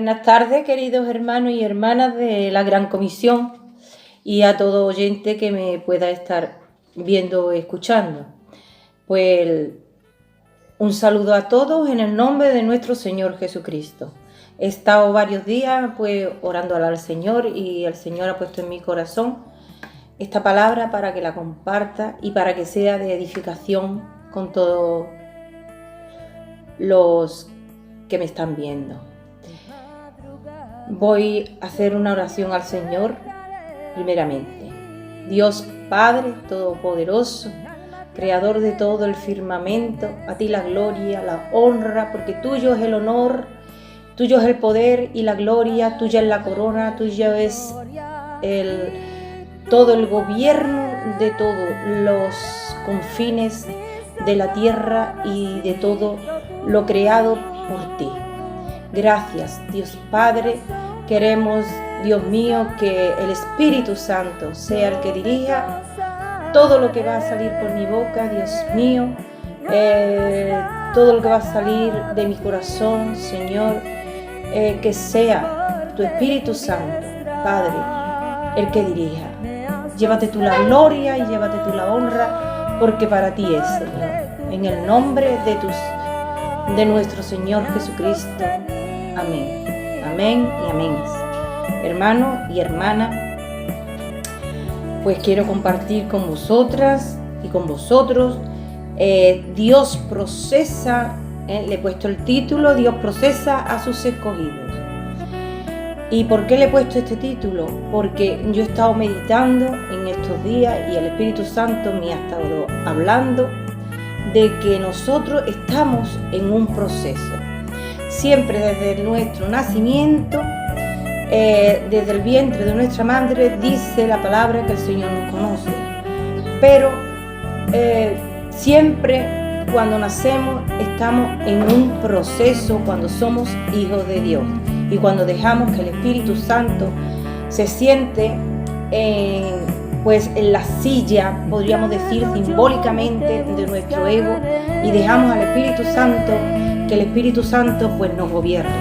Buenas tardes, queridos hermanos y hermanas de la Gran Comisión y a todo oyente que me pueda estar viendo o escuchando. Pues un saludo a todos en el nombre de nuestro Señor Jesucristo. He estado varios días pues orando al Señor y el Señor ha puesto en mi corazón esta palabra para que la comparta y para que sea de edificación con todos los que me están viendo. Voy a hacer una oración al Señor primeramente. Dios Padre Todopoderoso, Creador de todo el firmamento, a ti la gloria, la honra, porque tuyo es el honor, tuyo es el poder y la gloria, tuya es la corona, tuyo es todo el gobierno de todos los confines de la tierra y de todo lo creado por ti. Gracias, Dios Padre. Queremos, Dios mío, que el Espíritu Santo sea el que dirija todo lo que va a salir por mi boca, Dios mío, todo lo que va a salir de mi corazón, Señor, que sea tu Espíritu Santo, Padre, el que dirija. Llévate tú la gloria y llévate tú la honra, porque para ti es, Señor. En el nombre de nuestro Señor Jesucristo. Amén. Amén y amén. Hermano y hermana, pues quiero compartir con vosotras y con vosotros. Dios procesa, le he puesto el título, Dios procesa a sus escogidos. ¿Y por qué le he puesto este título? Porque yo he estado meditando en estos días y el Espíritu Santo me ha estado hablando de que nosotros estamos en un proceso. Siempre desde nuestro nacimiento, desde el vientre de nuestra madre, dice la palabra que el Señor nos conoce. Pero siempre cuando nacemos estamos en un proceso cuando somos hijos de Dios. Y cuando dejamos que el Espíritu Santo se siente en la silla, podríamos decir simbólicamente, de nuestro ego, y dejamos al Espíritu Santo, que el Espíritu Santo pues nos gobierne.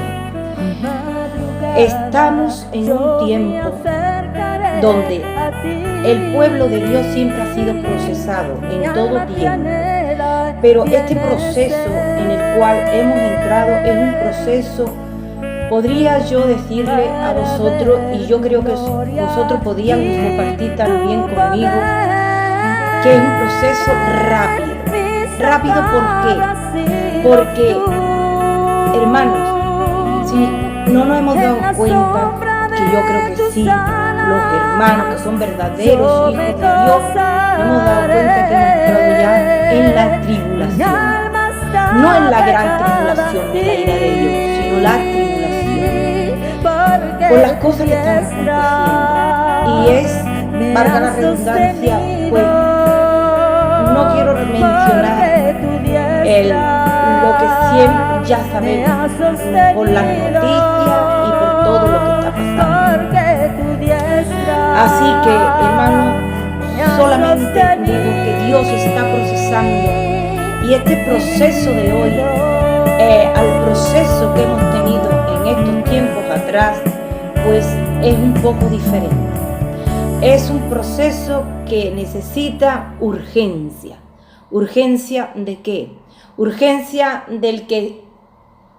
Estamos en un tiempo donde el pueblo de Dios siempre ha sido procesado en todo tiempo, pero este proceso en el cual hemos entrado es un proceso, podría yo decirle a vosotros, y yo creo que vosotros podíamos compartir también conmigo, que es un proceso rápido. ¿Rápido por qué? Porque, hermanos, si no nos hemos dado cuenta, que yo creo que sí, los hermanos que son verdaderos hijos de Dios, nos hemos dado cuenta que hemos entrado ya en la tribulación. No en la gran tribulación de la ira de Dios, sino la tribulación por las cosas que están aconteciendo. Y es, valga la redundancia, pues no quiero mencionar lo que siempre ya sabemos por las noticias y por todo lo que está pasando. Así que, hermanos, solamente digo que Dios está procesando, y este proceso de hoy, al proceso que hemos tenido en estos tiempos atrás, pues es un poco diferente. Es un proceso que necesita urgencia. ¿Urgencia de qué? Urgencia del que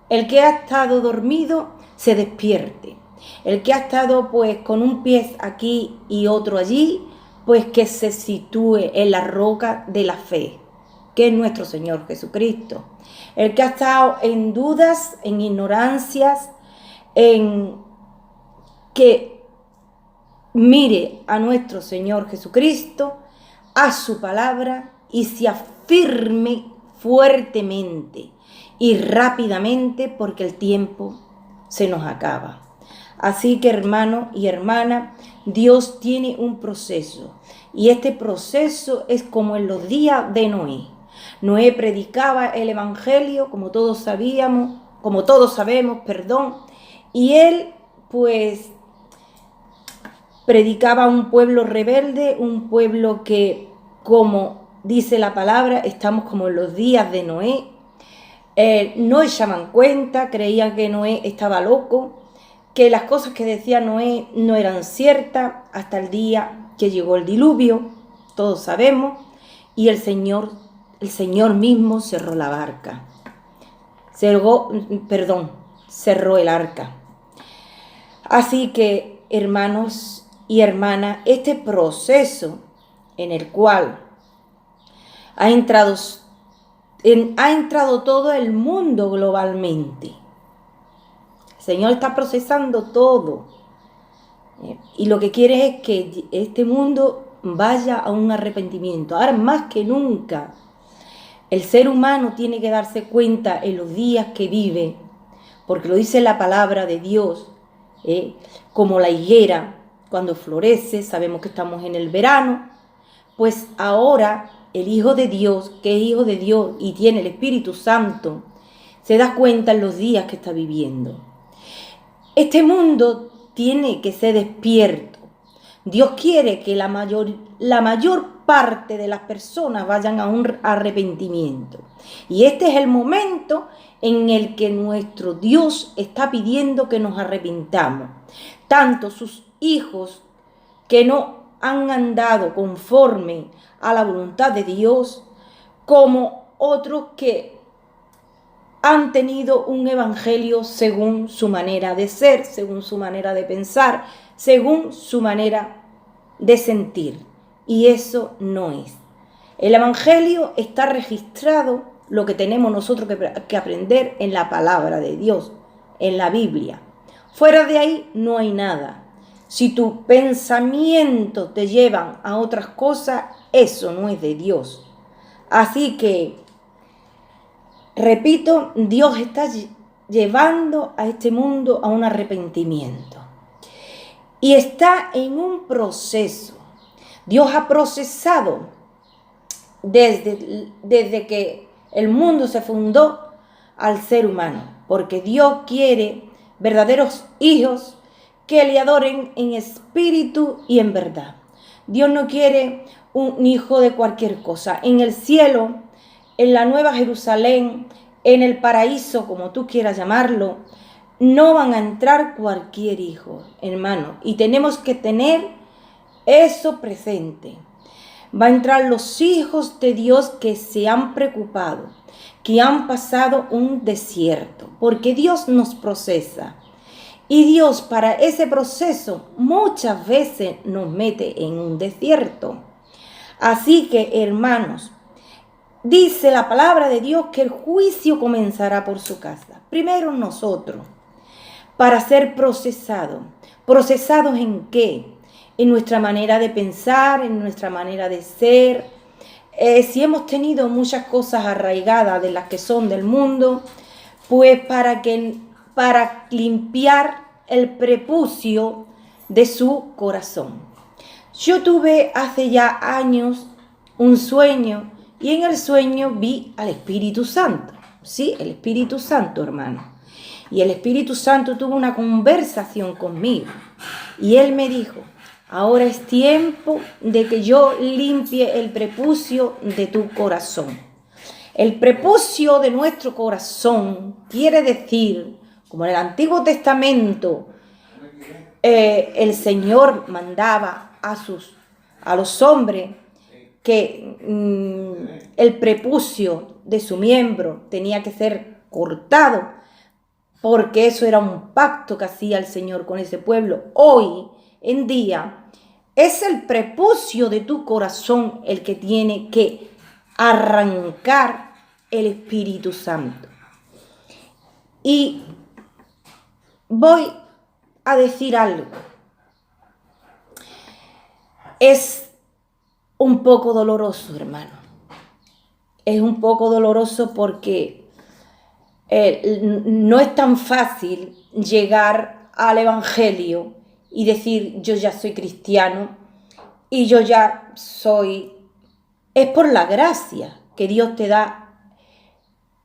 el que ha estado dormido se despierte. El que ha estado pues con un pie aquí y otro allí, pues que se sitúe en la roca de la fe, que es nuestro Señor Jesucristo. El que ha estado en dudas, en ignorancias, en que mire a nuestro Señor Jesucristo, a su palabra, y se afirme fuertemente y rápidamente, porque el tiempo se nos acaba. Así que, hermano y hermana, Dios tiene un proceso, y este proceso es como en los días de Noé. Noé predicaba el evangelio, como todos sabemos, y él pues predicaba a un pueblo rebelde, un pueblo que, como dice la palabra, estamos como en los días de Noé. No echaban cuenta, creían que Noé estaba loco, que las cosas que decía Noé no eran ciertas hasta el día que llegó el diluvio, todos sabemos, y el Señor mismo cerró la barca. Cerró el arca. Así que, hermanos y hermanas, este proceso en el cual ha entrado todo el mundo globalmente. El Señor está procesando todo. Y lo que quiere es que este mundo vaya a un arrepentimiento. Ahora más que nunca, el ser humano tiene que darse cuenta en los días que vive, porque lo dice la palabra de Dios, como la higuera cuando florece, sabemos que estamos en el verano, pues ahora el Hijo de Dios, que es Hijo de Dios y tiene el Espíritu Santo, se da cuenta en los días que está viviendo. Este mundo tiene que ser despierto. Dios quiere que la mayor parte de las personas vayan a un arrepentimiento. Y este es el momento en el que nuestro Dios está pidiendo que nos arrepintamos. Tanto sus hijos que no han andado conforme a la voluntad de Dios, como otros que han tenido un evangelio según su manera de ser, según su manera de pensar, según su manera de sentir. Y eso no es. El evangelio está registrado, lo que tenemos nosotros que aprender en la palabra de Dios, en la Biblia. Fuera de ahí no hay nada. Si tus pensamientos te llevan a otras cosas, eso no es de Dios. Así que, repito, Dios está llevando a este mundo a un arrepentimiento. Y está en un proceso. Dios ha procesado desde que el mundo se fundó al ser humano. Porque Dios quiere verdaderos hijos que le adoren en espíritu y en verdad. Dios no quiere un hijo de cualquier cosa. En el cielo, en la Nueva Jerusalén, en el paraíso, como tú quieras llamarlo, no van a entrar cualquier hijo, hermano. Y tenemos que tener eso presente. Va a entrar los hijos de Dios que se han preocupado, que han pasado un desierto, porque Dios nos procesa. Y Dios para ese proceso muchas veces nos mete en un desierto. Así que, hermanos, dice la palabra de Dios que el juicio comenzará por su casa. Primero nosotros, para ser procesados. ¿Procesados en qué? En nuestra manera de pensar, en nuestra manera de ser. Si hemos tenido muchas cosas arraigadas de las que son del mundo, pues para limpiar el prepucio de su corazón. Yo tuve hace ya años un sueño y en el sueño vi al Espíritu Santo. Sí, el Espíritu Santo, hermano. Y el Espíritu Santo tuvo una conversación conmigo y él me dijo: ahora es tiempo de que yo limpie el prepucio de tu corazón. El prepucio de nuestro corazón quiere decir, como en el Antiguo Testamento, el Señor mandaba a los hombres que el prepucio de su miembro tenía que ser cortado, porque eso era un pacto que hacía el Señor con ese pueblo. Hoy en día es el prepucio de tu corazón el que tiene que arrancar el Espíritu Santo. Y voy a decir algo. Es un poco doloroso, hermano. Es un poco doloroso porque no es tan fácil llegar al Evangelio y decir: yo ya soy cristiano y yo ya soy... Es por la gracia que Dios te da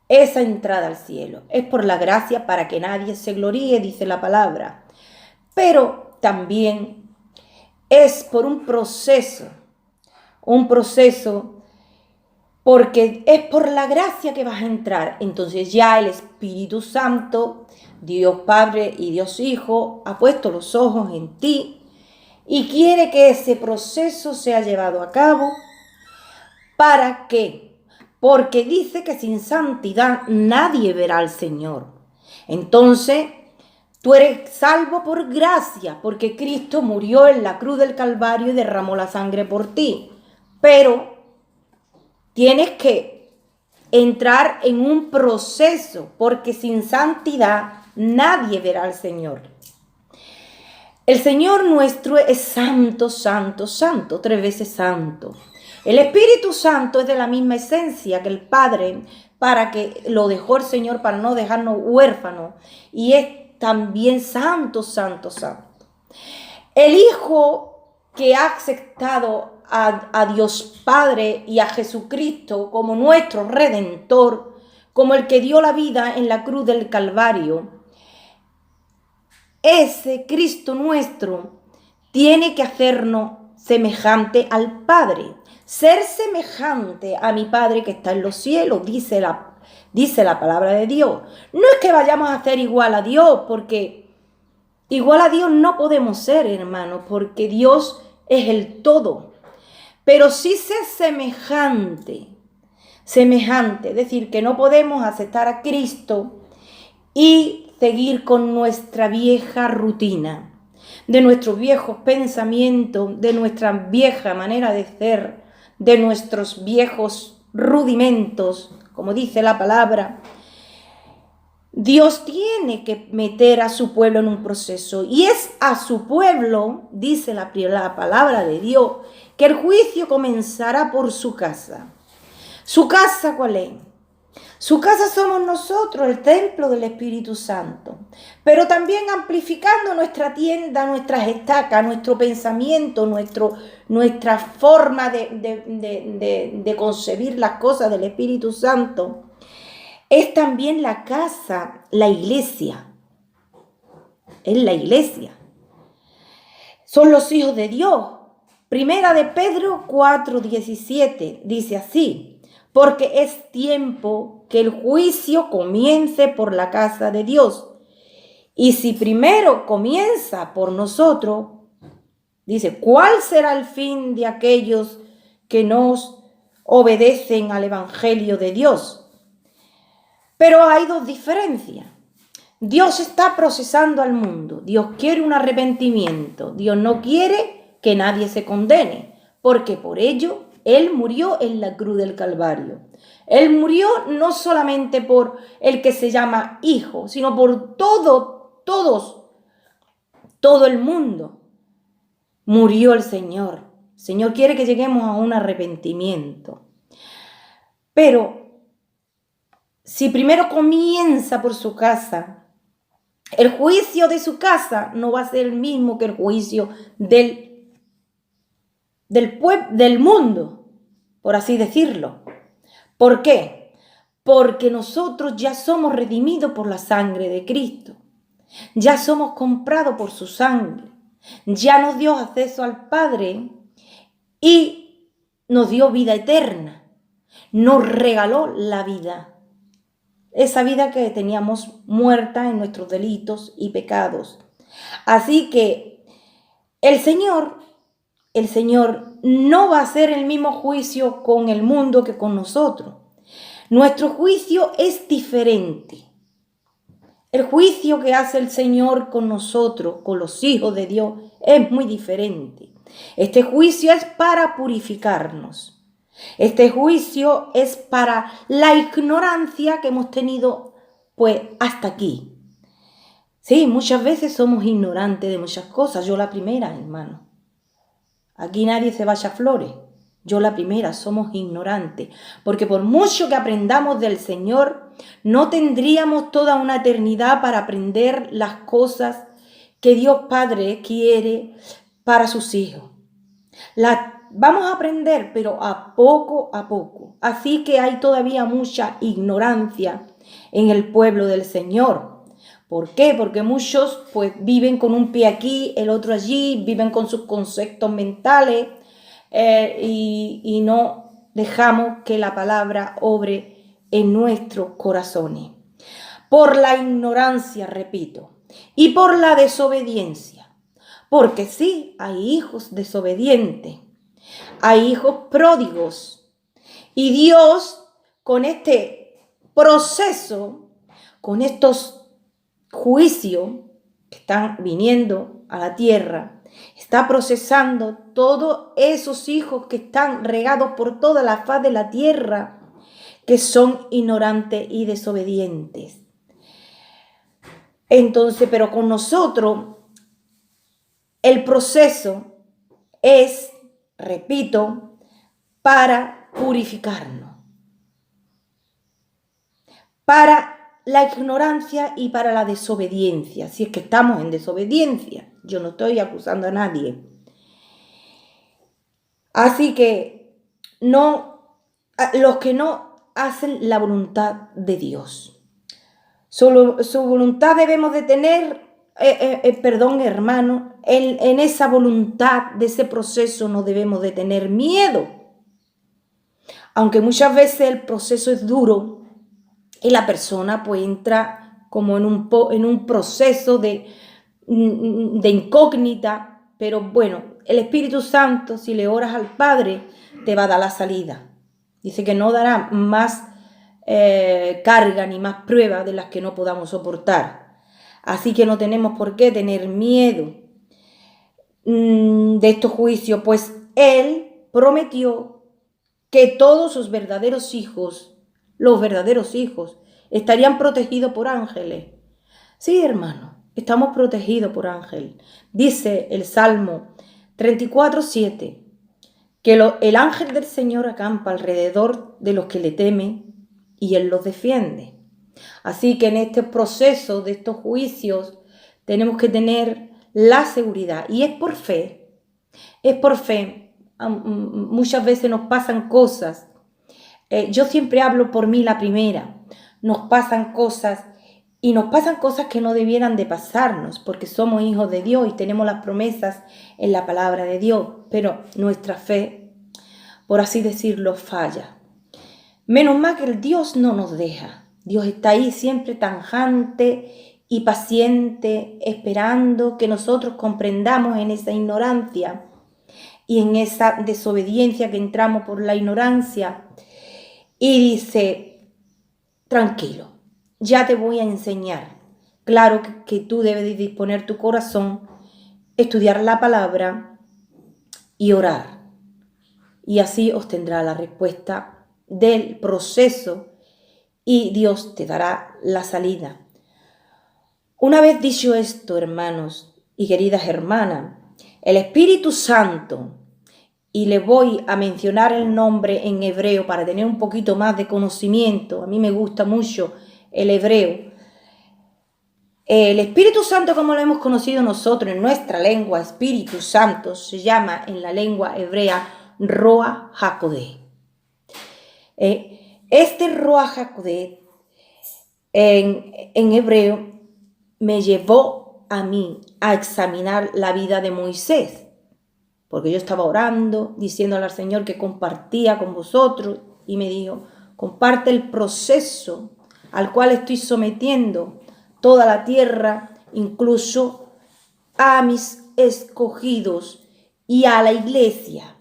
esa entrada al cielo. Es por la gracia para que nadie se gloríe, dice la palabra. Pero también es por un proceso porque es por la gracia que vas a entrar. Entonces ya el Espíritu Santo, Dios Padre y Dios Hijo, ha puesto los ojos en ti y quiere que ese proceso sea llevado a cabo. ¿Para qué? Porque dice que sin santidad nadie verá al Señor. Entonces, tú eres salvo por gracia, porque Cristo murió en la cruz del Calvario y derramó la sangre por ti. Pero tienes que entrar en un proceso, porque sin santidad nadie verá al Señor. El Señor nuestro es santo, santo, santo, 3 veces santo. El Espíritu Santo es de la misma esencia que el Padre, para que lo dejó el Señor para no dejarnos huérfanos. Y es también santo, santo, santo. El Hijo que ha aceptado a Dios Padre y a Jesucristo como nuestro Redentor, como el que dio la vida en la cruz del Calvario, ese Cristo nuestro tiene que hacernos semejante al Padre. Ser semejante a mi Padre que está en los cielos, dice la palabra de Dios. No es que vayamos a ser igual a Dios, porque igual a Dios no podemos ser, hermanos, porque Dios es el todo. Pero sí ser semejante, es decir, que no podemos aceptar a Cristo y seguir con nuestra vieja rutina, de nuestros viejos pensamientos, de nuestra vieja manera de ser, de nuestros viejos rudimentos, como dice la palabra. Dios tiene que meter a su pueblo en un proceso, y es a su pueblo, dice la palabra de Dios, que el juicio comenzará por su casa. ¿Su casa cuál es? Su casa somos nosotros, el templo del Espíritu Santo, pero también amplificando nuestra tienda, nuestras estacas, nuestro pensamiento, nuestra forma de concebir las cosas del Espíritu Santo. Es también la casa, la iglesia. Es la iglesia. Son los hijos de Dios. Primera de Pedro 4:17 dice así: porque es tiempo que el juicio comience por la casa de Dios. Y si primero comienza por nosotros, dice, ¿cuál será el fin de aquellos que nos obedecen al Evangelio de Dios? Pero hay 2 diferencias. Dios está procesando al mundo. Dios quiere un arrepentimiento. Dios no quiere que nadie se condene, porque por ello Él murió en la cruz del Calvario. Él murió no solamente por el que se llama hijo, sino por todo el mundo. Murió el Señor. El Señor quiere que lleguemos a un arrepentimiento. Pero si primero comienza por su casa, el juicio de su casa no va a ser el mismo que el juicio del mundo, por así decirlo. ¿Por qué? Porque nosotros ya somos redimidos por la sangre de Cristo. Ya somos comprados por su sangre. Ya nos dio acceso al Padre y nos dio vida eterna. Nos regaló la vida. Esa vida que teníamos muerta en nuestros delitos y pecados. Así que el Señor no va a hacer el mismo juicio con el mundo que con nosotros. Nuestro juicio es diferente. El juicio que hace el Señor con nosotros, con los hijos de Dios, es muy diferente. Este juicio es para purificarnos. Este juicio es para la ignorancia que hemos tenido, pues, hasta aquí. Sí, muchas veces somos ignorantes de muchas cosas. Yo la primera, hermano. Aquí nadie se vaya a flores. Yo la primera, somos ignorantes. Porque por mucho que aprendamos del Señor, no tendríamos toda una eternidad para aprender las cosas que Dios Padre quiere para sus hijos. Vamos a aprender, pero a poco a poco. Así que hay todavía mucha ignorancia en el pueblo del Señor. ¿Por qué? Porque muchos pues viven con un pie aquí, el otro allí, viven con sus conceptos mentales y no dejamos que la palabra obre en nuestros corazones. Por la ignorancia, repito, y por la desobediencia. Porque sí, hay hijos desobedientes, hay hijos pródigos. Y Dios, con este proceso, con estos juicios que están viniendo a la tierra, está procesando todos esos hijos que están regados por toda la faz de la tierra, que son ignorantes y desobedientes. Entonces, pero con nosotros, el proceso es, repito, para purificarnos, para la ignorancia y para la desobediencia, si es que estamos en desobediencia. Yo no estoy acusando a nadie. Así que los que no hacen la voluntad de Dios. Su voluntad debemos de tener, hermano, en esa voluntad de ese proceso no debemos de tener miedo. Aunque muchas veces el proceso es duro y la persona pues entra como en un proceso de incógnita, pero bueno, el Espíritu Santo, si le oras al Padre, te va a dar la salida. Dice que no dará más carga ni más pruebas de las que no podamos soportar. Así que no tenemos por qué tener miedo de estos juicios, pues Él prometió que todos sus verdaderos hijos, los verdaderos hijos, estarían protegidos por ángeles. Sí, hermano, estamos protegidos por ángeles. Dice el Salmo 34:7, que el ángel del Señor acampa alrededor de los que le temen y Él los defiende. Así que en este proceso de estos juicios tenemos que tener la seguridad, y es por fe, es por fe. Muchas veces nos pasan cosas, yo siempre hablo por mí la primera, nos pasan cosas y nos pasan cosas que no debieran de pasarnos, porque somos hijos de Dios y tenemos las promesas en la palabra de Dios, pero nuestra fe, por así decirlo, falla. Menos mal que el Dios no nos deja. Dios está ahí siempre tajante y paciente, esperando que nosotros comprendamos en esa ignorancia y en esa desobediencia que entramos por la ignorancia. Y dice, tranquilo, ya te voy a enseñar. Claro que tú debes de disponer tu corazón, estudiar la palabra y orar. Y así obtendrá la respuesta del proceso y Dios te dará la salida. Una vez dicho esto, hermanos y queridas hermanas, el Espíritu Santo, y le voy a mencionar el nombre en hebreo para tener un poquito más de conocimiento, a mí me gusta mucho el hebreo. El Espíritu Santo, como lo hemos conocido nosotros en nuestra lengua, Espíritu Santo, se llama en la lengua hebrea Roa HaKodesh. Este Roa HaKodesh en hebreo me llevó a mí a examinar la vida de Moisés, porque yo estaba orando, diciéndole al Señor que compartía con vosotros, y me dijo, comparte el proceso al cual estoy sometiendo toda la tierra, incluso a mis escogidos y a la iglesia.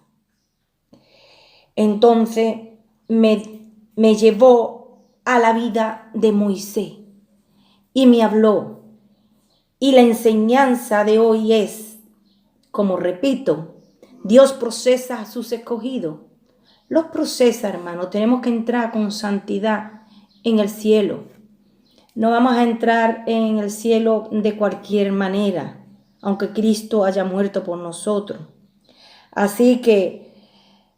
Entonces me llevó a la vida de Moisés y me habló. Y la enseñanza de hoy es, como repito, Dios procesa a sus escogidos. Los procesa, hermano. Tenemos que entrar con santidad en el cielo. No vamos a entrar en el cielo de cualquier manera, aunque Cristo haya muerto por nosotros. Así que,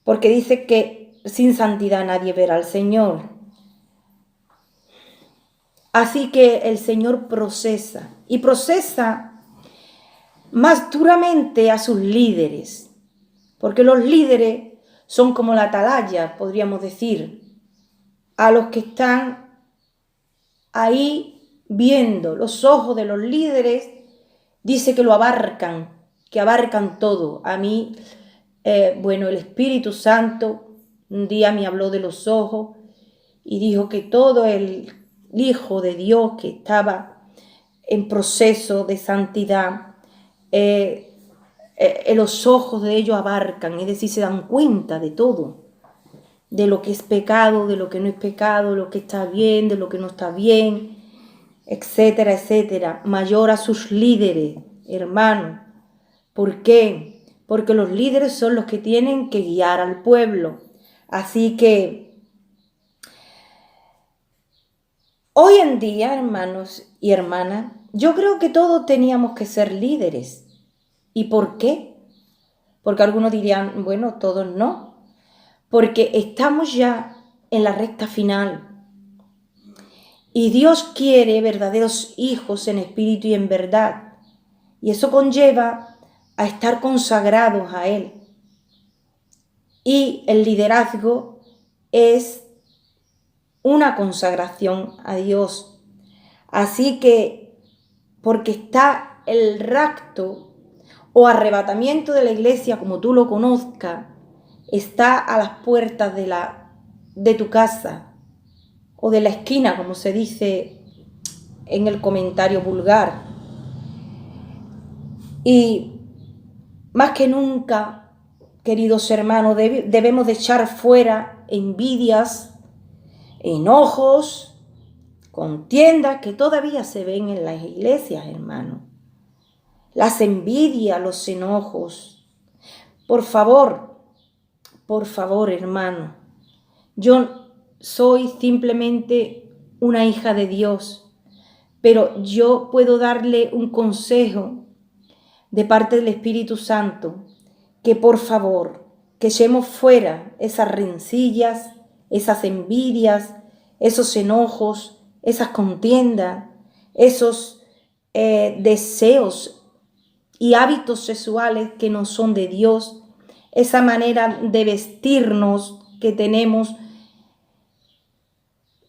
porque dice que sin santidad nadie verá al Señor. Así que el Señor procesa, y procesa más duramente a sus líderes, porque los líderes son como la atalaya, podríamos decir, a los que están ahí viendo. Los ojos de los líderes dice que lo abarcan, que abarcan todo. A mí, el Espíritu Santo un día me habló de los ojos y dijo que todo el Hijo de Dios que estaba en proceso de santidad, los ojos de ellos abarcan, es decir, se dan cuenta de todo, de lo que es pecado, de lo que no es pecado, de lo que está bien, de lo que no está bien, etcétera, etcétera. Mayor a sus líderes, hermanos. ¿Por qué? Porque los líderes son los que tienen que guiar al pueblo. Así que hoy en día, hermanos y hermanas, yo creo que todos teníamos que ser líderes. ¿Y por qué? Porque algunos dirían, bueno, todos no. Porque estamos ya en la recta final. Y Dios quiere verdaderos hijos en espíritu y en verdad. Y eso conlleva a estar consagrados a Él. Y el liderazgo es una consagración a Dios. Así que, porque está el rapto o arrebatamiento de la iglesia, como tú lo conozcas, está a las puertas de tu casa o de la esquina, como se dice en el comentario vulgar. Y más que nunca, queridos hermanos, debemos de echar fuera envidias, enojos, contiendas que todavía se ven en las iglesias, hermanos. Las envidias, los enojos. Por favor, hermano, yo soy simplemente una hija de Dios, pero yo puedo darle un consejo de parte del Espíritu Santo, que por favor, que echemos fuera esas rencillas, esas envidias, esos enojos, esas contiendas, esos deseos y hábitos sexuales que no son de Dios, esa manera de vestirnos que tenemos,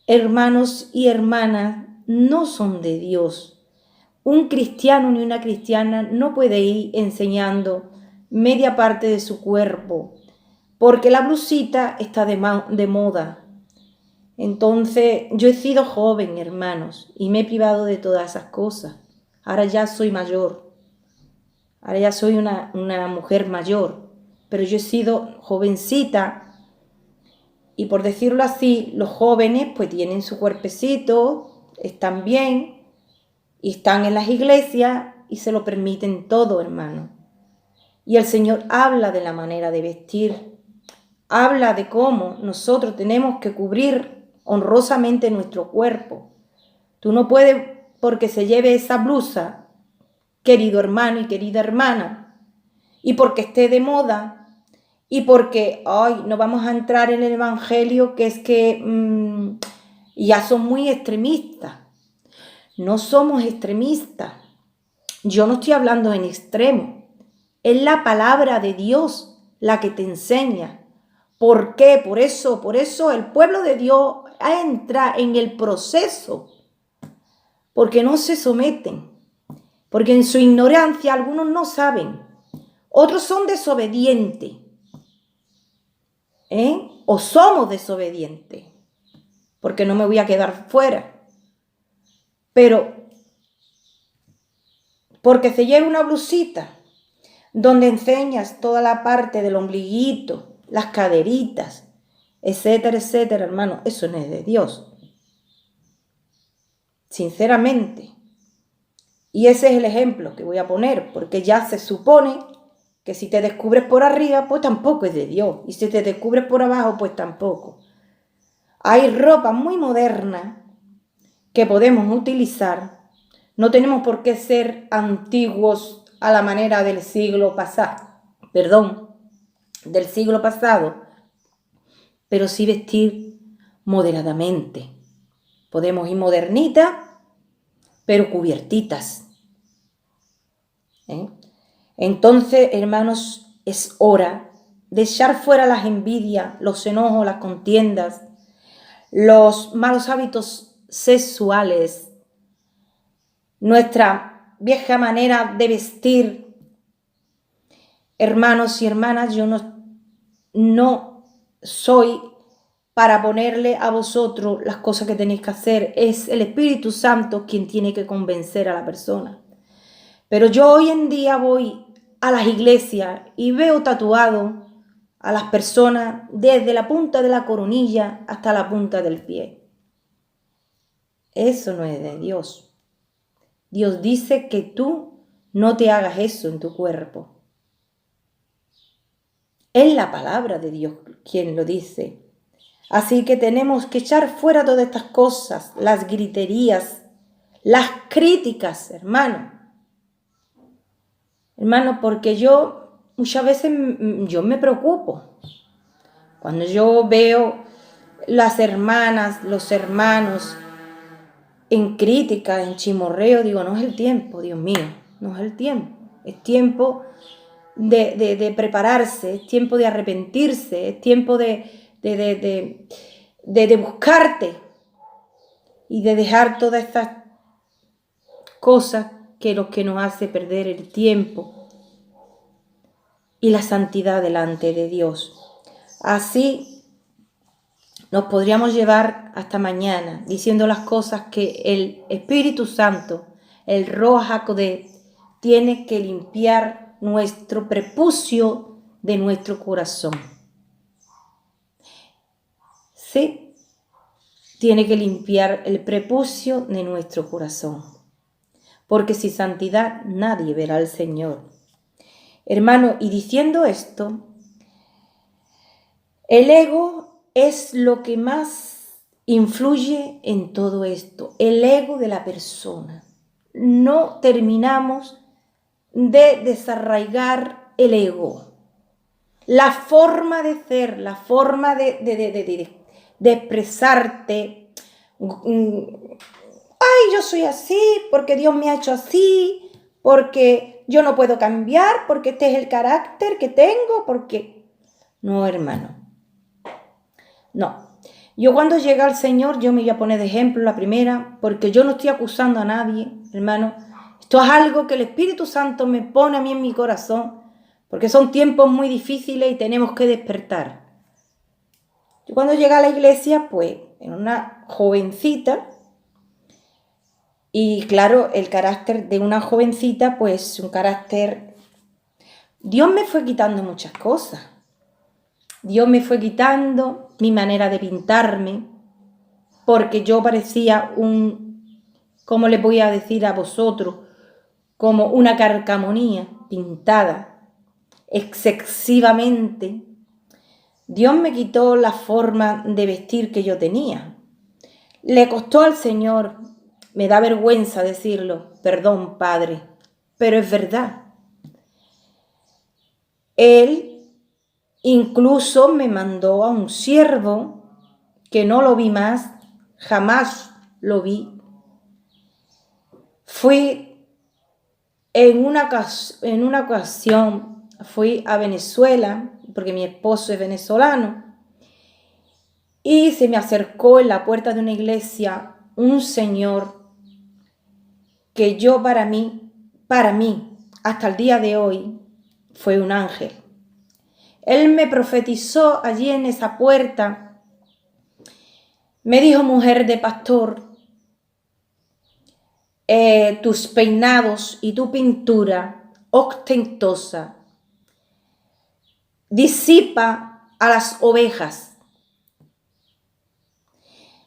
hermanos y hermanas, no son de Dios. Un cristiano ni una cristiana no puede ir enseñando media parte de su cuerpo, porque la blusita está de moda. Entonces, yo he sido joven, hermanos, y me he privado de todas esas cosas. Ahora ya soy mayor. Ahora ya soy una mujer mayor. Pero yo he sido jovencita. Y por decirlo así, los jóvenes pues tienen su cuerpecito, están bien, y están en las iglesias y se lo permiten todo, hermano. Y el Señor habla de la manera de vestir. Habla de cómo nosotros tenemos que cubrir honrosamente nuestro cuerpo. Tú no puedes, porque se lleve esa blusa, querido hermano y querida hermana, y porque esté de moda, y porque no vamos a entrar en el evangelio, que es que ya son muy extremistas. No somos extremistas. Yo no estoy hablando en extremo. Es la palabra de Dios la que te enseña. ¿Por qué? Por eso el pueblo de Dios entra en el proceso. Porque no se someten. Porque en su ignorancia algunos no saben. Otros son desobedientes. O somos desobedientes. Porque no me voy a quedar fuera. Pero porque se lleva una blusita donde enseñas toda la parte del ombliguito, las caderitas, etcétera, etcétera, hermano, eso no es de Dios. Sinceramente. Y ese es el ejemplo que voy a poner, porque ya se supone que si te descubres por arriba, pues tampoco es de Dios. Y si te descubres por abajo, pues tampoco. Hay ropa muy moderna que podemos utilizar. No tenemos por qué ser antiguos a la manera del siglo pasado. Del siglo pasado. Pero sí vestir moderadamente. Podemos ir modernitas, pero cubiertitas. Entonces, hermanos, es hora de echar fuera las envidias, los enojos, las contiendas, los malos hábitos sexuales, nuestra vieja manera de vestir. Hermanos y hermanas, yo no soy para ponerle a vosotros las cosas que tenéis que hacer. Es el Espíritu Santo quien tiene que convencer a la persona. Pero yo hoy en día voy a las iglesias y veo tatuado a las personas desde la punta de la coronilla hasta la punta del pie. Eso no es de Dios. Dios dice que tú no te hagas eso en tu cuerpo. Es la palabra de Dios quien lo dice. Así que tenemos que echar fuera todas estas cosas, las griterías, las críticas, hermano. Hermano, porque yo muchas veces yo me preocupo. Cuando yo veo las hermanas, los hermanos en crítica, en chimorreo, digo, no es el tiempo, Dios mío, no es el tiempo. Es tiempo de prepararse, es tiempo de arrepentirse, es tiempo de buscarte y de dejar todas estas cosas que nos hace perder el tiempo y la santidad delante de Dios. Así nos podríamos llevar hasta mañana diciendo las cosas que el Espíritu Santo, el Ruach HaKodesh, tiene que limpiar nuestro prepucio de nuestro corazón. Sí, tiene que limpiar el prepucio de nuestro corazón. Porque sin santidad nadie verá al Señor. Hermano, y diciendo esto, el ego es lo que más influye en todo esto, el ego de la persona. No terminamos de desarraigar el ego. La forma de ser, la forma de expresarte. Ay, yo soy así porque Dios me ha hecho así, porque yo no puedo cambiar, porque este es el carácter que tengo, porque... No, hermano. No. Yo cuando llegue al Señor, yo me voy a poner de ejemplo la primera, porque yo no estoy acusando a nadie, hermano. Esto es algo que el Espíritu Santo me pone a mí en mi corazón, porque son tiempos muy difíciles y tenemos que despertar. Yo cuando llegué a la iglesia, pues, era una jovencita, y claro, el carácter de una jovencita, pues, un carácter... Dios me fue quitando muchas cosas. Dios me fue quitando mi manera de pintarme, porque yo parecía ¿cómo les voy a decir a vosotros? Como una carcamonía pintada excesivamente. Dios me quitó la forma de vestir que yo tenía. Le costó al Señor, me da vergüenza decirlo, perdón, Padre, pero es verdad. Él incluso me mandó a un siervo que no lo vi más, jamás lo vi. Fui en una ocasión, fui a Venezuela, porque mi esposo es venezolano, y se me acercó en la puerta de una iglesia un señor que yo para mí, hasta el día de hoy, fue un ángel. Él me profetizó allí en esa puerta. Me dijo, mujer de pastor, tus peinados y tu pintura ostentosa disipa a las ovejas.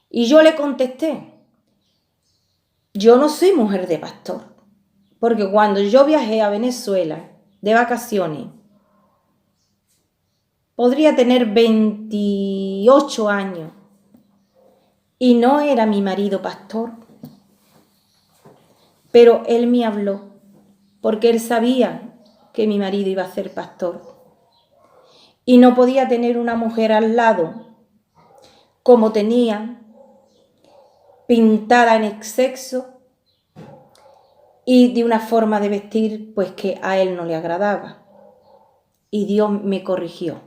Y yo le contesté, yo no soy mujer de pastor, porque cuando yo viajé a Venezuela de vacaciones, podría tener 28 años y no era mi marido pastor. Pero él me habló porque él sabía que mi marido iba a ser pastor. Y no podía tener una mujer al lado como tenía, pintada en exceso y de una forma de vestir pues que a él no le agradaba. Y Dios me corrigió.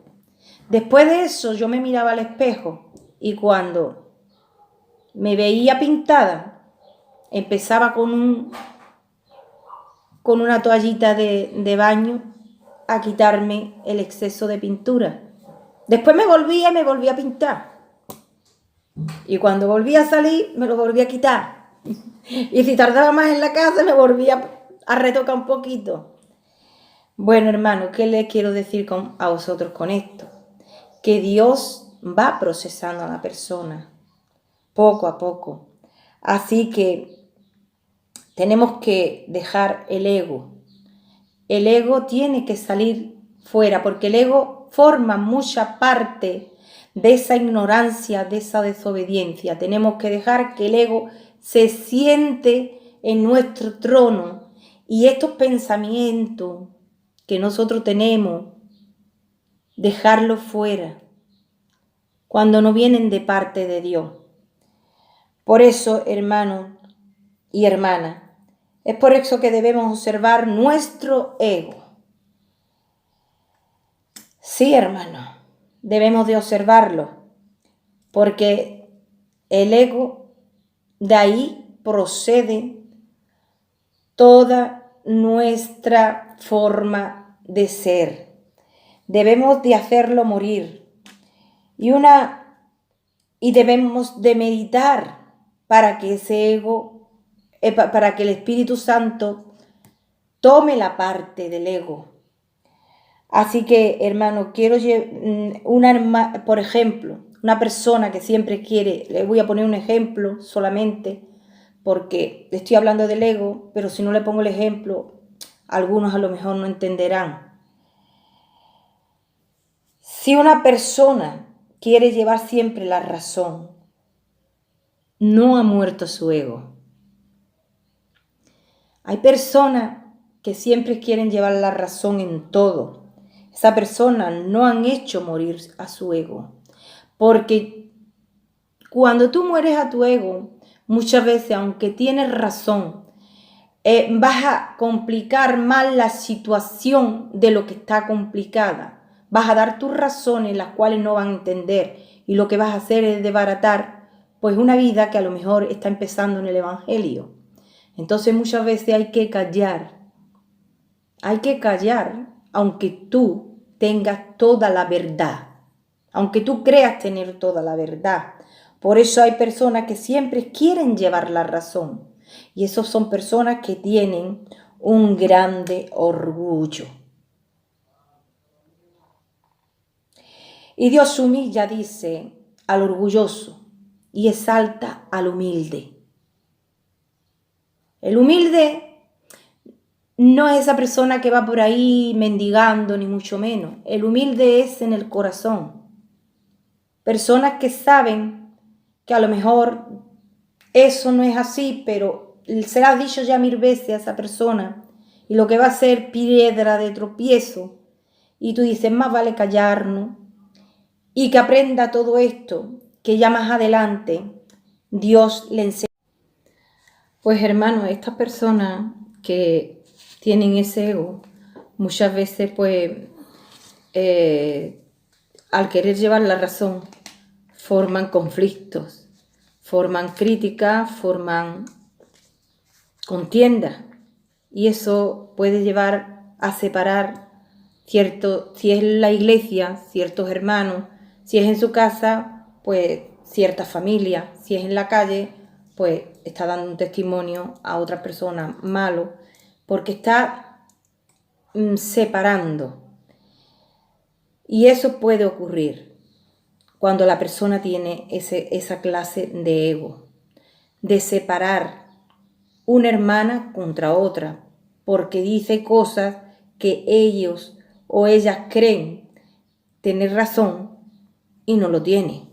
Después de eso yo me miraba al espejo y cuando me veía pintada, empezaba con una toallita de baño a quitarme el exceso de pintura. Después me volvía a pintar. Y cuando volvía a salir, me lo volvía a quitar. Y si tardaba más en la casa, me volvía a retocar un poquito. Bueno, hermano, ¿qué les quiero decir a vosotros con esto? Que Dios va procesando a la persona, poco a poco. Así que tenemos que dejar el ego. El ego tiene que salir fuera, porque el ego forma mucha parte de esa ignorancia, de esa desobediencia. Tenemos que dejar que el ego se siente en nuestro trono y estos pensamientos que nosotros tenemos, dejarlos fuera cuando no vienen de parte de Dios. Por eso, hermano y hermana, es por eso que debemos observar nuestro ego. Sí, hermano, debemos de observarlo, porque el ego, de ahí procede toda nuestra forma de ser. Debemos de hacerlo morir y debemos de meditar para que ese ego, para que el Espíritu Santo tome la parte del ego. Así que, hermano, por ejemplo, una persona que siempre quiere, le voy a poner un ejemplo solamente, porque estoy hablando del ego, pero si no le pongo el ejemplo, algunos a lo mejor no entenderán. Si una persona quiere llevar siempre la razón, no ha muerto su ego. Hay personas que siempre quieren llevar la razón en todo. Esa persona no han hecho morir a su ego. Porque cuando tú mueres a tu ego, muchas veces, aunque tienes razón, vas a complicar más la situación de lo que está complicada. Vas a dar tus razones, las cuales no van a entender. Y lo que vas a hacer es desbaratar pues una vida que a lo mejor está empezando en el Evangelio. Entonces muchas veces hay que callar. Hay que callar aunque tú tengas toda la verdad. Aunque tú creas tener toda la verdad. Por eso hay personas que siempre quieren llevar la razón. Y esos son personas que tienen un grande orgullo. Y Dios humilla, dice, al orgulloso y exalta al humilde. El humilde no es esa persona que va por ahí mendigando, ni mucho menos. El humilde es en el corazón. Personas que saben que a lo mejor eso no es así, pero se lo ha dicho ya 1000 veces a esa persona y lo que va a ser piedra de tropiezo. Y tú dices, más vale callarnos y que aprenda todo esto, que ya más adelante Dios le enseña. Pues hermano, estas personas que tienen ese ego, muchas veces pues al querer llevar la razón, forman conflictos, forman críticas, forman contiendas. Y eso puede llevar a separar si es la iglesia, ciertos hermanos, si es en su casa, pues cierta familia, si es en la calle, pues está dando un testimonio a otra persona malo, porque está separando. Y eso puede ocurrir cuando la persona tiene esa clase de ego, de separar una hermana contra otra, porque dice cosas que ellos o ellas creen tener razón y no lo tiene.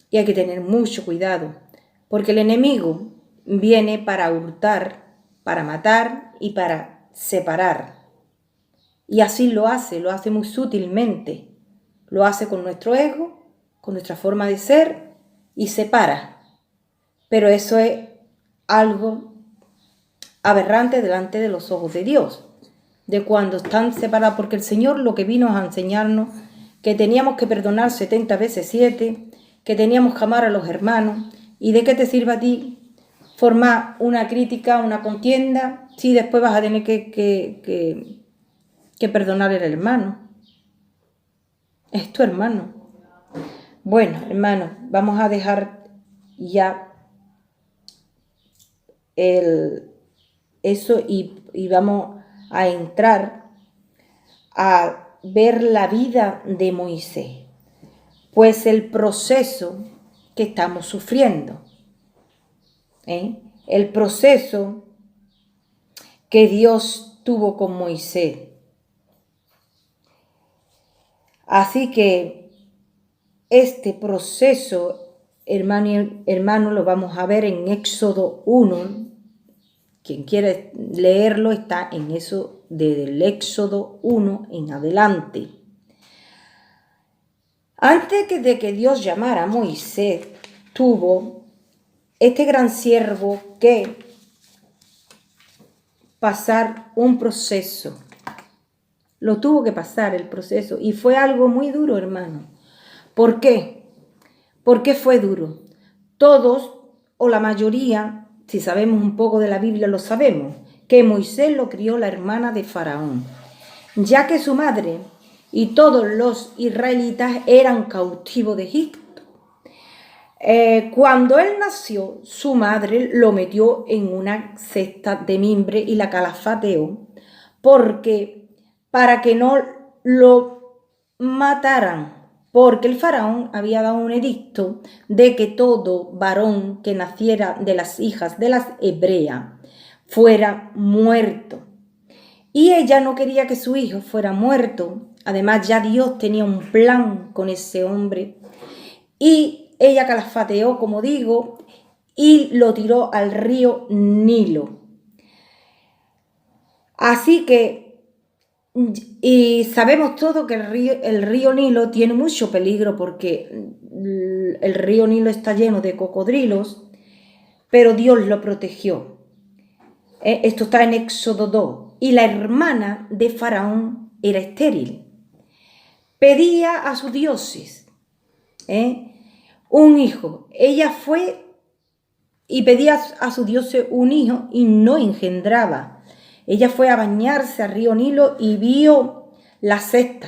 Y hay que tener mucho cuidado, porque el enemigo viene para hurtar, para matar y para separar. Y así lo hace muy sutilmente. Lo hace con nuestro ego, con nuestra forma de ser y separa. Pero eso es algo aberrante delante de los ojos de Dios, de cuando están separados, porque el Señor lo que vino a enseñarnos que teníamos que perdonar 70 veces 7, que teníamos que amar a los hermanos. ¿Y de qué te sirve a ti formar una crítica, una contienda, si después vas a tener que perdonar al hermano? es tu hermano. Bueno, hermanos, vamos a dejar ya eso y vamos a entrar a ver la vida de Moisés. Pues el proceso que estamos sufriendo, el proceso que Dios tuvo con Moisés. Así que este proceso, hermano, lo vamos a ver en Éxodo 1. Quien quiere leerlo está en eso desde el Éxodo 1 en adelante. Antes de que Dios llamara a Moisés, tuvo este gran siervo que pasar un proceso. Lo tuvo que pasar el proceso y fue algo muy duro, hermano. ¿Por qué? ¿Por qué fue duro? Todos o la mayoría, si sabemos un poco de la Biblia, lo sabemos, que Moisés lo crió la hermana de Faraón, ya que su madre y todos los israelitas eran cautivos de Egipto. Cuando él nació, su madre lo metió en una cesta de mimbre y la calafateó, para que no lo mataran, porque el faraón había dado un edicto de que todo varón que naciera de las hijas de las hebreas fuera muerto. Y ella no quería que su hijo fuera muerto. Además, ya Dios tenía un plan con ese hombre. Y ella calafateó, como digo, y lo tiró al río Nilo. Así que, y sabemos todo que el río Nilo tiene mucho peligro porque el río Nilo está lleno de cocodrilos, pero Dios lo protegió. Esto está en Éxodo 2. Y la hermana de Faraón era estéril. Pedía a sus dioses un hijo. Ella fue y pedía a sus dioses un hijo y no engendraba. Ella fue a bañarse al río Nilo y vio la cesta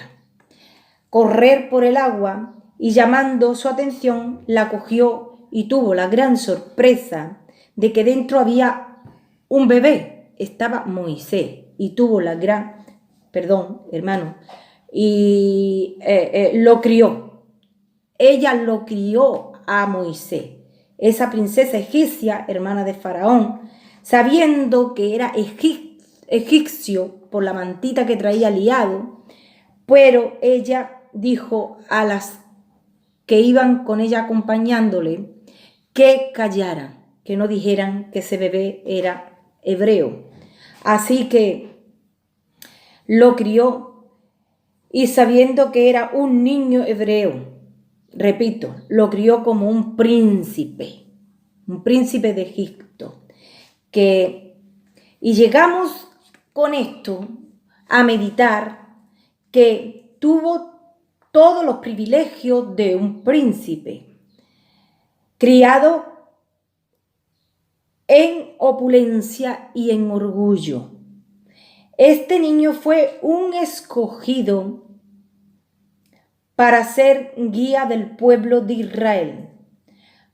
correr por el agua y llamando su atención la cogió y tuvo la gran sorpresa de que dentro había un bebé. Estaba Moisés y tuvo la gran, y lo crió. Ella lo crió a Moisés, esa princesa egipcia, hermana de Faraón, sabiendo que era egipcio por la mantita que traía liado, pero ella dijo a las que iban con ella acompañándole que callaran, que no dijeran que ese bebé era hebreo. Así que lo crió y sabiendo que era un niño hebreo, repito, lo crió como un príncipe de Egipto. Y llegamos con esto a meditar que tuvo todos los privilegios de un príncipe, criado en opulencia y en orgullo. Este niño fue un escogido para ser guía del pueblo de Israel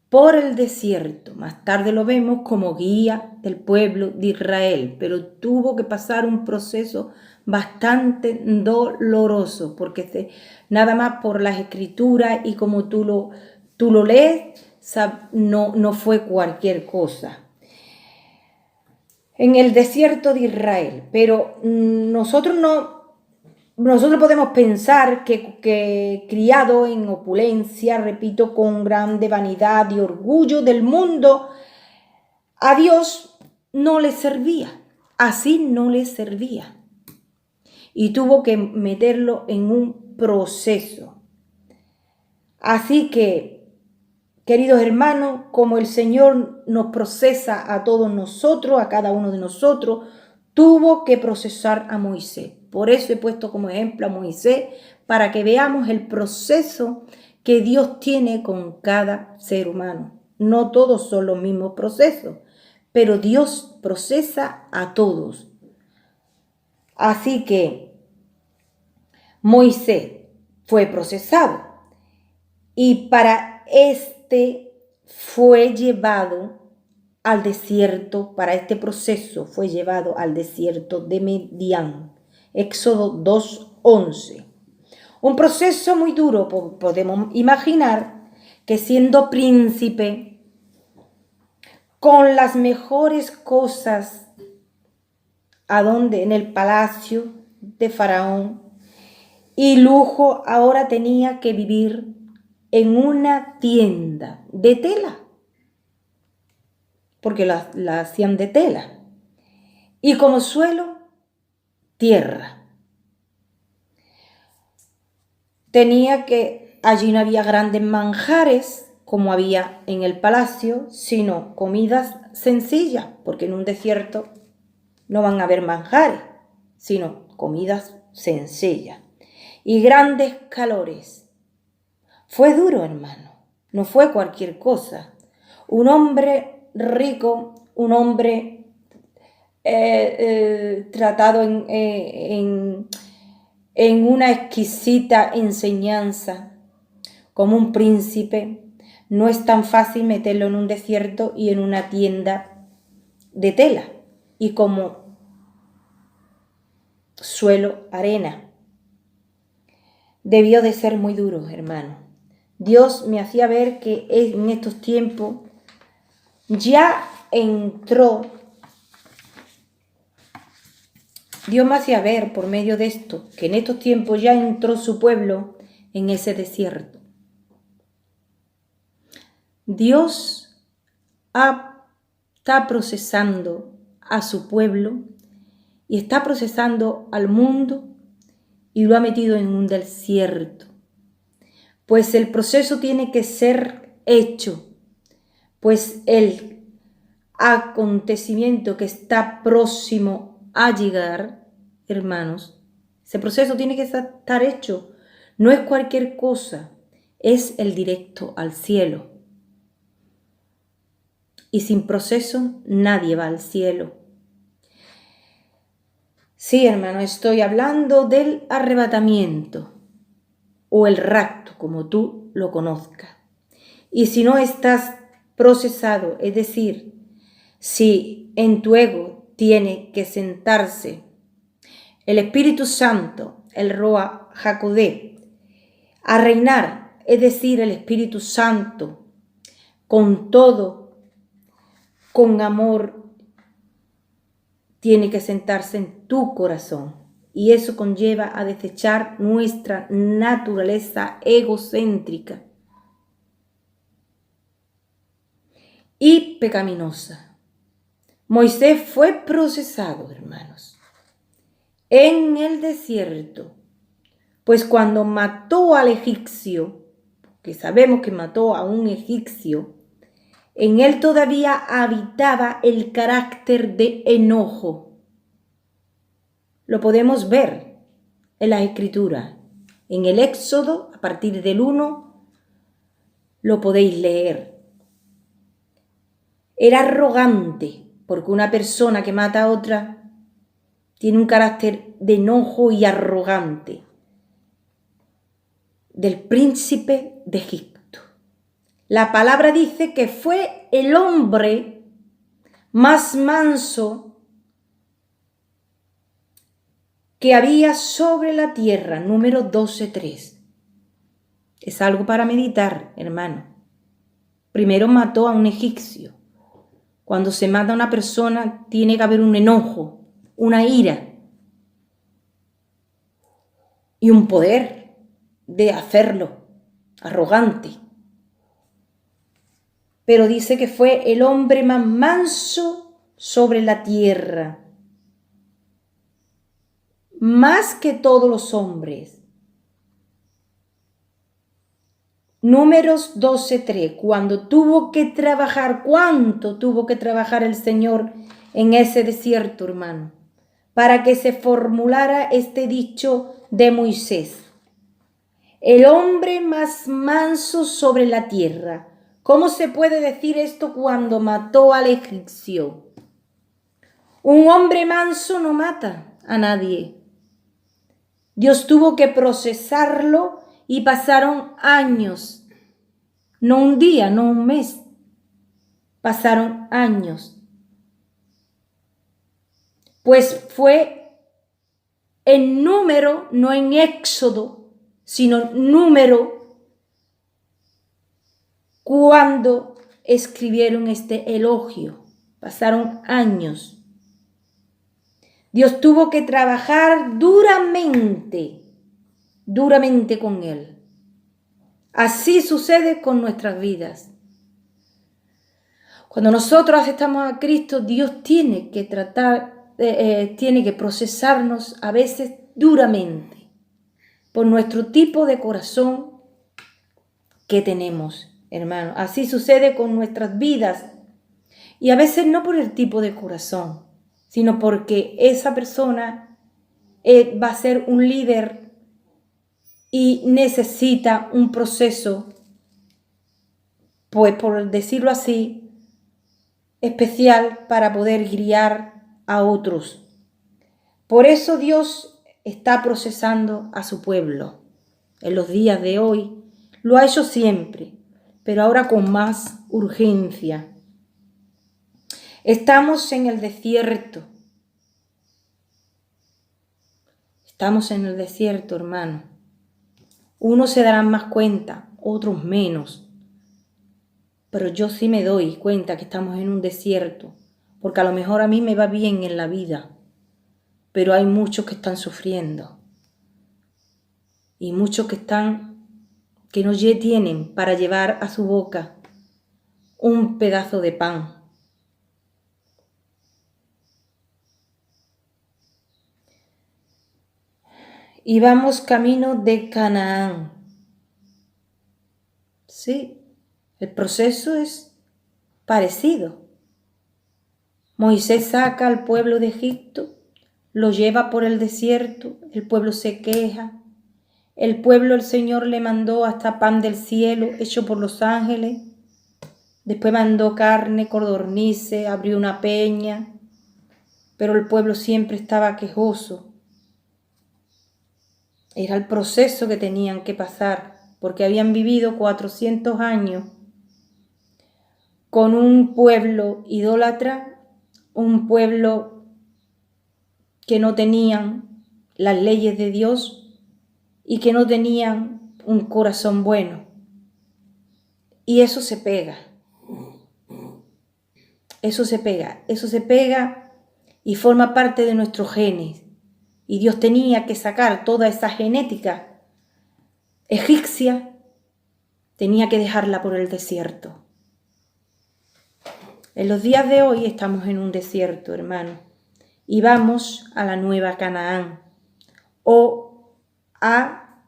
por el desierto. Más tarde lo vemos como guía del pueblo de Israel, pero tuvo que pasar un proceso bastante doloroso, porque nada más por las escrituras y como tú lo lees, no fue cualquier cosa. En el desierto de Israel, pero nosotros podemos pensar que criado en opulencia, repito, con grande vanidad y orgullo del mundo, a Dios no le servía, así no le servía. Y tuvo que meterlo en un proceso. Así que, queridos hermanos, como el Señor nos procesa a todos nosotros, a cada uno de nosotros, tuvo que procesar a Moisés. Por eso he puesto como ejemplo a Moisés, para que veamos el proceso que Dios tiene con cada ser humano. No todos son los mismos procesos, pero Dios procesa a todos. Así que Moisés fue procesado. Y para fue llevado al desierto, para este proceso fue llevado al desierto de Midian. Éxodo 2:11. Un proceso muy duro, podemos imaginar que siendo príncipe, con las mejores cosas, en el palacio de Faraón, y lujo, ahora tenía que vivir en una tienda de tela, porque la hacían de tela, y como suelo, tierra. Allí no había grandes manjares como había en el palacio, sino comidas sencillas, porque en un desierto no van a haber manjares, sino comidas sencillas. Y grandes calores. Fue duro, hermano, no fue cualquier cosa. Un hombre rico, un hombre tratado en una exquisita enseñanza, como un príncipe, no es tan fácil meterlo en un desierto y en una tienda de tela, y como suelo, arena. Debió de ser muy duro, hermano. Dios me hacía ver que en estos tiempos ya entró. Dios me hacía ver por medio de esto que en estos tiempos ya entró su pueblo en ese desierto. Dios está procesando a su pueblo y está procesando al mundo y lo ha metido en un desierto. Pues el proceso tiene que ser hecho, pues el acontecimiento que está próximo a llegar, hermanos, ese proceso tiene que estar hecho. No es cualquier cosa, es el directo al cielo. Y sin proceso nadie va al cielo. Sí, hermano, estoy hablando del arrebatamiento o el rapto, como tú lo conozcas. Y si no estás procesado, es decir, si en tu ego tiene que sentarse el Espíritu Santo, el Roa Jacodé, a reinar, es decir, el Espíritu Santo, con todo, con amor, tiene que sentarse en tu corazón. Y eso conlleva a desechar nuestra naturaleza egocéntrica y pecaminosa. Moisés fue procesado, hermanos, en el desierto, pues cuando mató al egipcio, que sabemos que mató a un egipcio, en él todavía habitaba el carácter de enojo. Lo podemos ver en las Escrituras. En el Éxodo, a partir del 1, lo podéis leer. Era arrogante, porque una persona que mata a otra tiene un carácter de enojo y arrogante. Del príncipe de Egipto. La palabra dice que fue el hombre más manso que había sobre la tierra, número 12:3. Es algo para meditar, hermano. Primero mató a un egipcio. Cuando se mata a una persona tiene que haber un enojo, una ira y un poder de hacerlo, arrogante. Pero dice que fue el hombre más manso sobre la tierra, más que todos los hombres. Números 12:3, cuando tuvo que trabajar, ¿cuánto tuvo que trabajar el Señor en ese desierto, hermano? Para que se formulara este dicho de Moisés. El hombre más manso sobre la tierra. ¿Cómo se puede decir esto cuando mató al egipcio? Un hombre manso no mata a nadie. Dios tuvo que procesarlo y pasaron años, no un día, no un mes, pasaron años. Pues fue en número, no en Éxodo, sino número, cuando escribieron este elogio. Pasaron años. Dios tuvo que trabajar duramente con él. Así sucede con nuestras vidas. Cuando nosotros aceptamos a Cristo, Dios tiene que tiene que procesarnos a veces duramente por nuestro tipo de corazón que tenemos, hermano. Así sucede con nuestras vidas. Y a veces no por el tipo de corazón, sino porque esa persona va a ser un líder y necesita un proceso, pues por decirlo así, especial para poder guiar a otros. Por eso Dios está procesando a su pueblo en los días de hoy. Lo ha hecho siempre, pero ahora con más urgencia. Estamos en el desierto. Estamos en el desierto, hermano. Unos se darán más cuenta, otros menos. Pero yo sí me doy cuenta que estamos en un desierto, porque a lo mejor a mí me va bien en la vida, pero hay muchos que están sufriendo. Y muchos que no tienen para llevar a su boca un pedazo de pan. Y vamos camino de Canaán. Sí, el proceso es parecido. Moisés saca al pueblo de Egipto, lo lleva por el desierto, el pueblo se queja. El pueblo, el Señor le mandó hasta pan del cielo, hecho por los ángeles. Después mandó carne, codornices, abrió una peña. Pero el pueblo siempre estaba quejoso. Era el proceso que tenían que pasar, porque habían vivido 400 años con un pueblo idólatra, un pueblo que no tenían las leyes de Dios y que no tenían un corazón bueno. Y eso se pega. Eso se pega y forma parte de nuestros genes. Y Dios tenía que sacar toda esa genética egipcia, tenía que dejarla por el desierto. En los días de hoy estamos en un desierto, hermano, y vamos a la nueva Canaán o a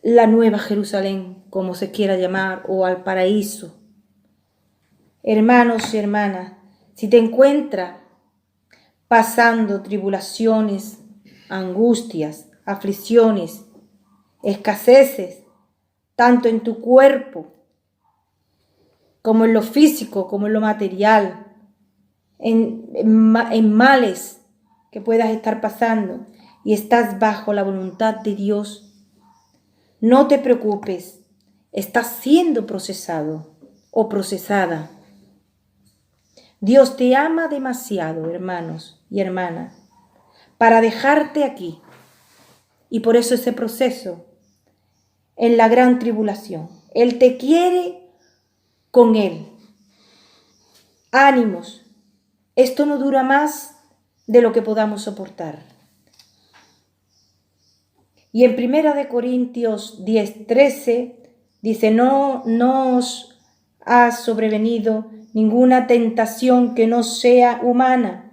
la nueva Jerusalén, como se quiera llamar, o al paraíso. Hermanos y hermanas, si te encuentras pasando tribulaciones, angustias, aflicciones, escaseces, tanto en tu cuerpo, como en lo físico, como en lo material, en males que puedas estar pasando y estás bajo la voluntad de Dios, no te preocupes, estás siendo procesado o procesada. Dios te ama demasiado, hermanos y hermanas, para dejarte aquí. Y por eso ese proceso en la gran tribulación. Él te quiere con Él. Ánimos. Esto no dura más de lo que podamos soportar. Y en 1 Corintios 10:13 dice, no os ha sobrevenido ninguna tentación que no sea humana,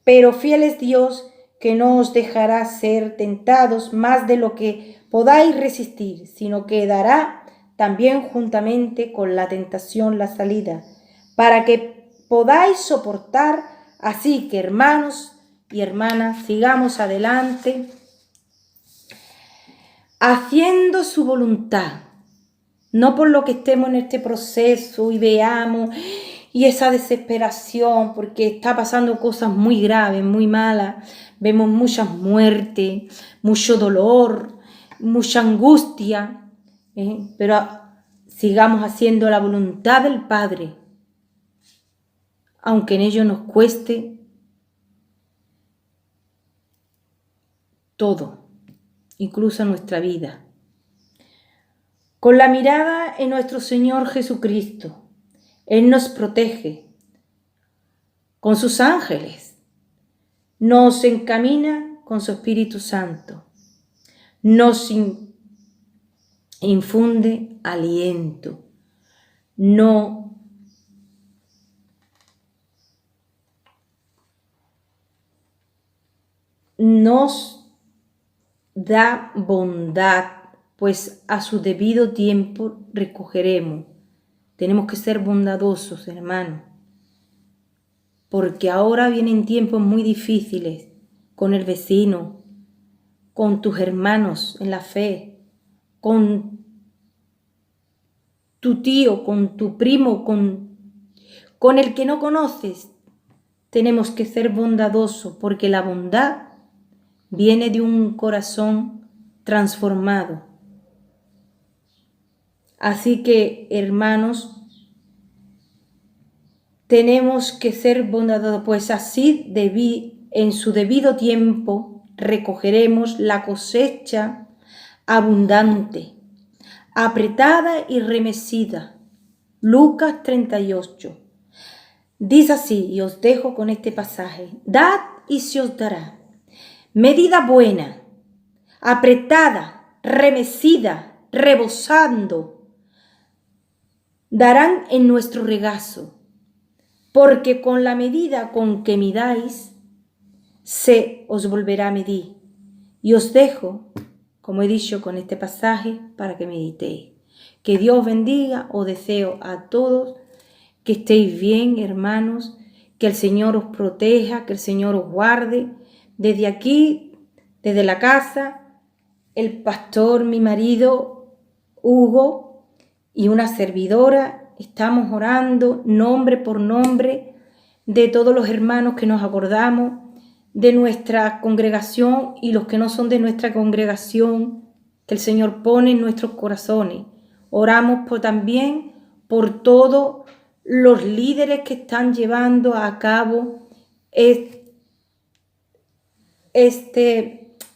pero fiel es Dios que no os dejará ser tentados más de lo que podáis resistir, sino que dará también juntamente con la tentación la salida, para que podáis soportar. Así que, hermanos y hermanas, sigamos adelante, haciendo su voluntad, no por lo que estemos en este proceso y veamos y esa desesperación, porque está pasando cosas muy graves, muy malas, vemos muchas muertes, mucho dolor, mucha angustia, pero sigamos haciendo la voluntad del Padre, aunque en ello nos cueste todo, incluso nuestra vida. Con la mirada en nuestro Señor Jesucristo, Él nos protege con sus ángeles, nos encamina con su Espíritu Santo, nos infunde aliento, nos da bondad, pues a su debido tiempo recogeremos. Tenemos que ser bondadosos, hermanos, porque ahora vienen tiempos muy difíciles con el vecino, con tus hermanos en la fe, con tu tío, con tu primo, con el que no conoces. Tenemos que ser bondadosos, porque la bondad viene de un corazón transformado. Así que, hermanos, tenemos que ser bondadosos, pues así en su debido tiempo recogeremos la cosecha abundante, apretada y remecida. Lucas 38. Dice así, y os dejo con este pasaje: dad y se os dará. Medida buena, apretada, remecida, rebosando, darán en nuestro regazo, porque con la medida con que midáis, se os volverá a medir. Y os dejo, como he dicho, con este pasaje para que meditéis. Que Dios bendiga. Os deseo a todos que estéis bien, hermanos, que el Señor os proteja, que el Señor os guarde. Desde aquí, desde la casa, el pastor, mi marido, Hugo, y una servidora, estamos orando nombre por nombre de todos los hermanos que nos acordamos, de nuestra congregación y los que no son de nuestra congregación, que el Señor pone en nuestros corazones. Oramos también por todos los líderes que están llevando a cabo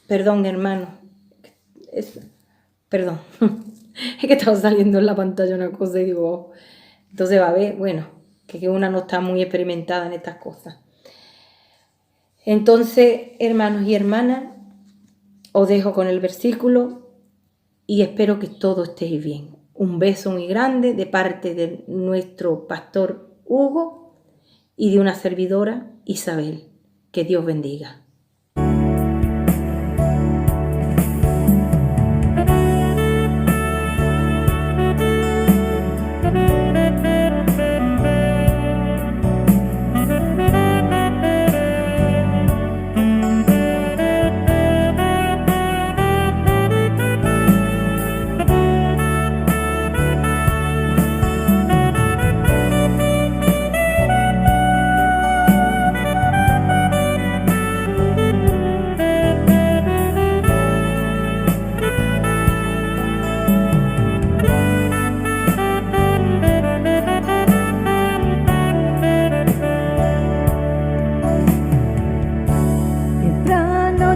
perdón, hermano, perdón, es que estaba saliendo en la pantalla una cosa y digo, oh. Entonces va a ver, bueno, que una no está muy experimentada en estas cosas. Entonces, hermanos y hermanas, os dejo con el versículo y espero que todos estéis bien. Un beso muy grande de parte de nuestro pastor Hugo y de una servidora, Isabel. Que Dios bendiga.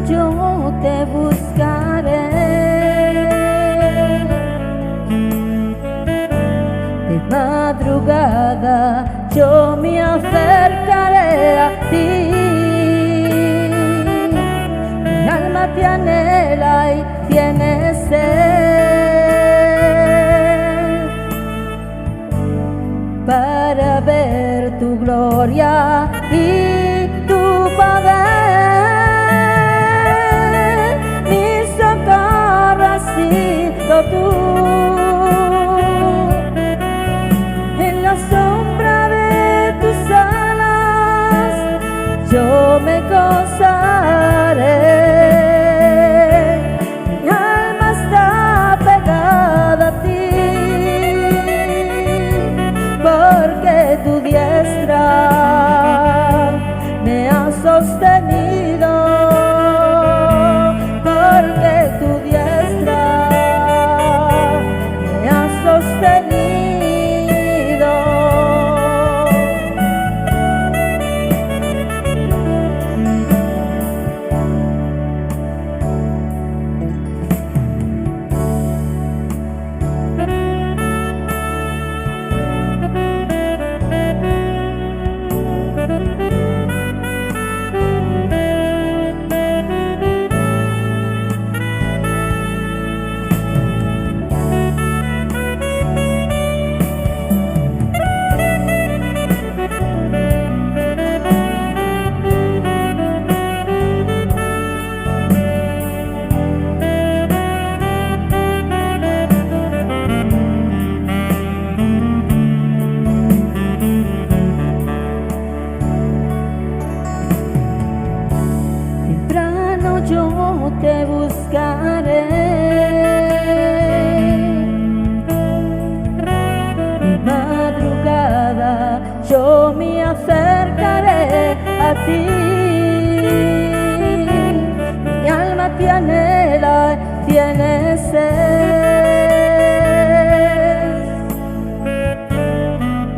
Yo te buscaré, de madrugada yo me acercaré a ti. Mi alma te anhela y tiene sed para ver tu gloria y tu poder. Tú en la sombra de tus alas yo me gozaré. Mi alma está pegada a ti, porque tu diestra sostenido. Yo te buscaré, de madrugada yo me acercaré a ti. Mi alma te anhela, tiene sed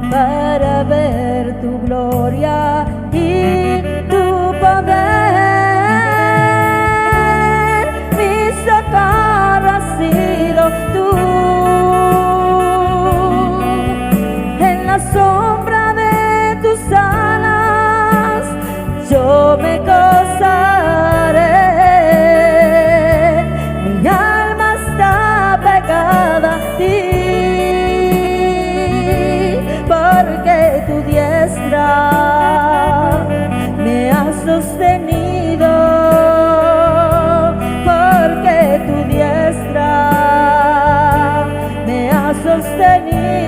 para ver tu gloria y tu poder. Tú en la sombra de tus alas yo me gozaré. Mi alma está pegada a ti, porque tu diestra me ha sostenido, porque tu diestra me ha sostenido.